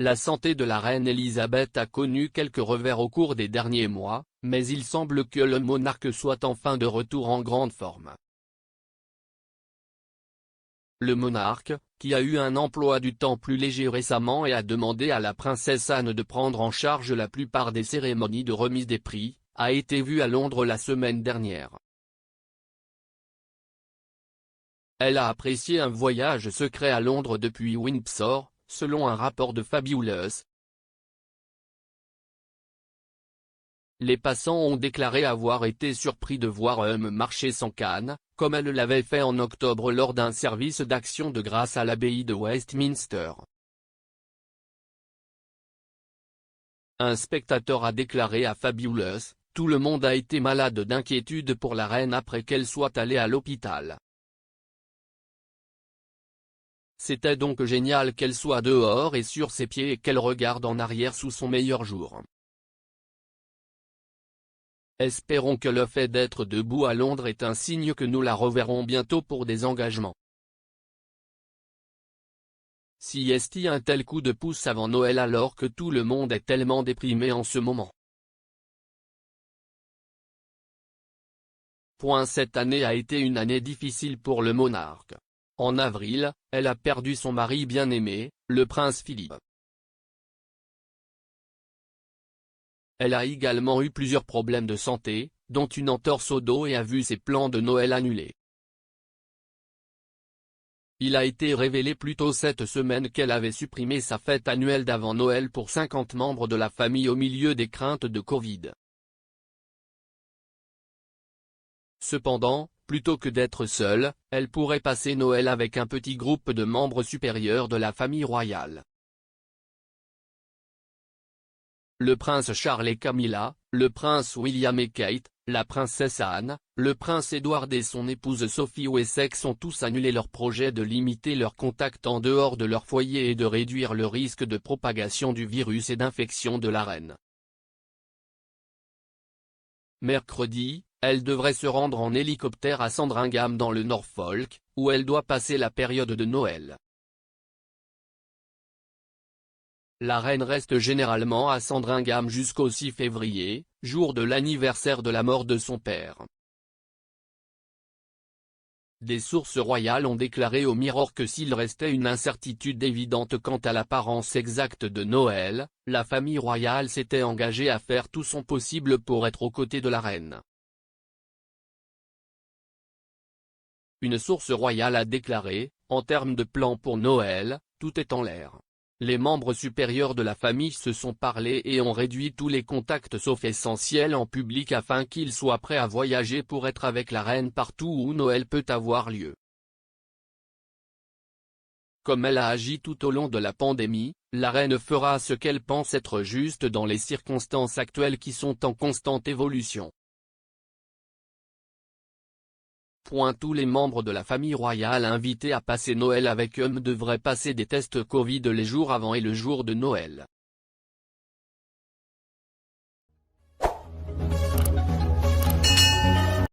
La santé de la reine Elisabeth a connu quelques revers au cours des derniers mois, mais il semble que le monarque soit enfin de retour en grande forme. Le monarque, qui a eu un emploi du temps plus léger récemment et a demandé à la princesse Anne de prendre en charge la plupart des cérémonies de remise des prix, a été vu à Londres la semaine dernière. Elle a apprécié un voyage secret à Londres depuis Windsor, selon un rapport de Fabulous. Les passants ont déclaré avoir été surpris de voir marcher sans canne, comme elle l'avait fait en octobre lors d'un service d'action de grâce à l'abbaye de Westminster. Un spectateur a déclaré à Fabulous, « Tout le monde a été malade d'inquiétude pour la reine après qu'elle soit allée à l'hôpital. C'était donc génial qu'elle soit dehors et sur ses pieds et qu'elle regarde en arrière sous son meilleur jour. Espérons que le fait d'être debout à Londres est un signe que nous la reverrons bientôt pour des engagements. » Si est un tel coup de pouce avant Noël alors que tout le monde est tellement déprimé en ce moment. Cette année a été une année difficile pour le monarque. En avril, elle a perdu son mari bien-aimé, le prince Philippe. Elle a également eu plusieurs problèmes de santé, dont une entorse au dos et a vu ses plans de Noël annulés. Il a été révélé plus tôt cette semaine qu'elle avait supprimé sa fête annuelle d'avant Noël pour 50 membres de la famille au milieu des craintes de Covid. Cependant, plutôt que d'être seule, elle pourrait passer Noël avec un petit groupe de membres supérieurs de la famille royale. Le prince Charles et Camilla, le prince William et Kate, la princesse Anne, le prince Édouard et son épouse Sophie Wessex ont tous annulé leur projet de limiter leurs contacts en dehors de leur foyer et de réduire le risque de propagation du virus et d'infection de la reine. Mercredi, elle devrait se rendre en hélicoptère à Sandringham dans le Norfolk, où elle doit passer la période de Noël. La reine reste généralement à Sandringham jusqu'au 6 février, jour de l'anniversaire de la mort de son père. Des sources royales ont déclaré au Mirror que s'il restait une incertitude évidente quant à l'apparence exacte de Noël, la famille royale s'était engagée à faire tout son possible pour être aux côtés de la reine. Une source royale a déclaré, en termes de plan pour Noël, tout est en l'air. Les membres supérieurs de la famille se sont parlé et ont réduit tous les contacts sauf essentiels en public afin qu'ils soient prêts à voyager pour être avec la reine partout où Noël peut avoir lieu. Comme elle a agi tout au long de la pandémie, la reine fera ce qu'elle pense être juste dans les circonstances actuelles qui sont en constante évolution. Tous les membres de la famille royale invités à passer Noël avec eux devraient passer des tests Covid les jours avant et le jour de Noël.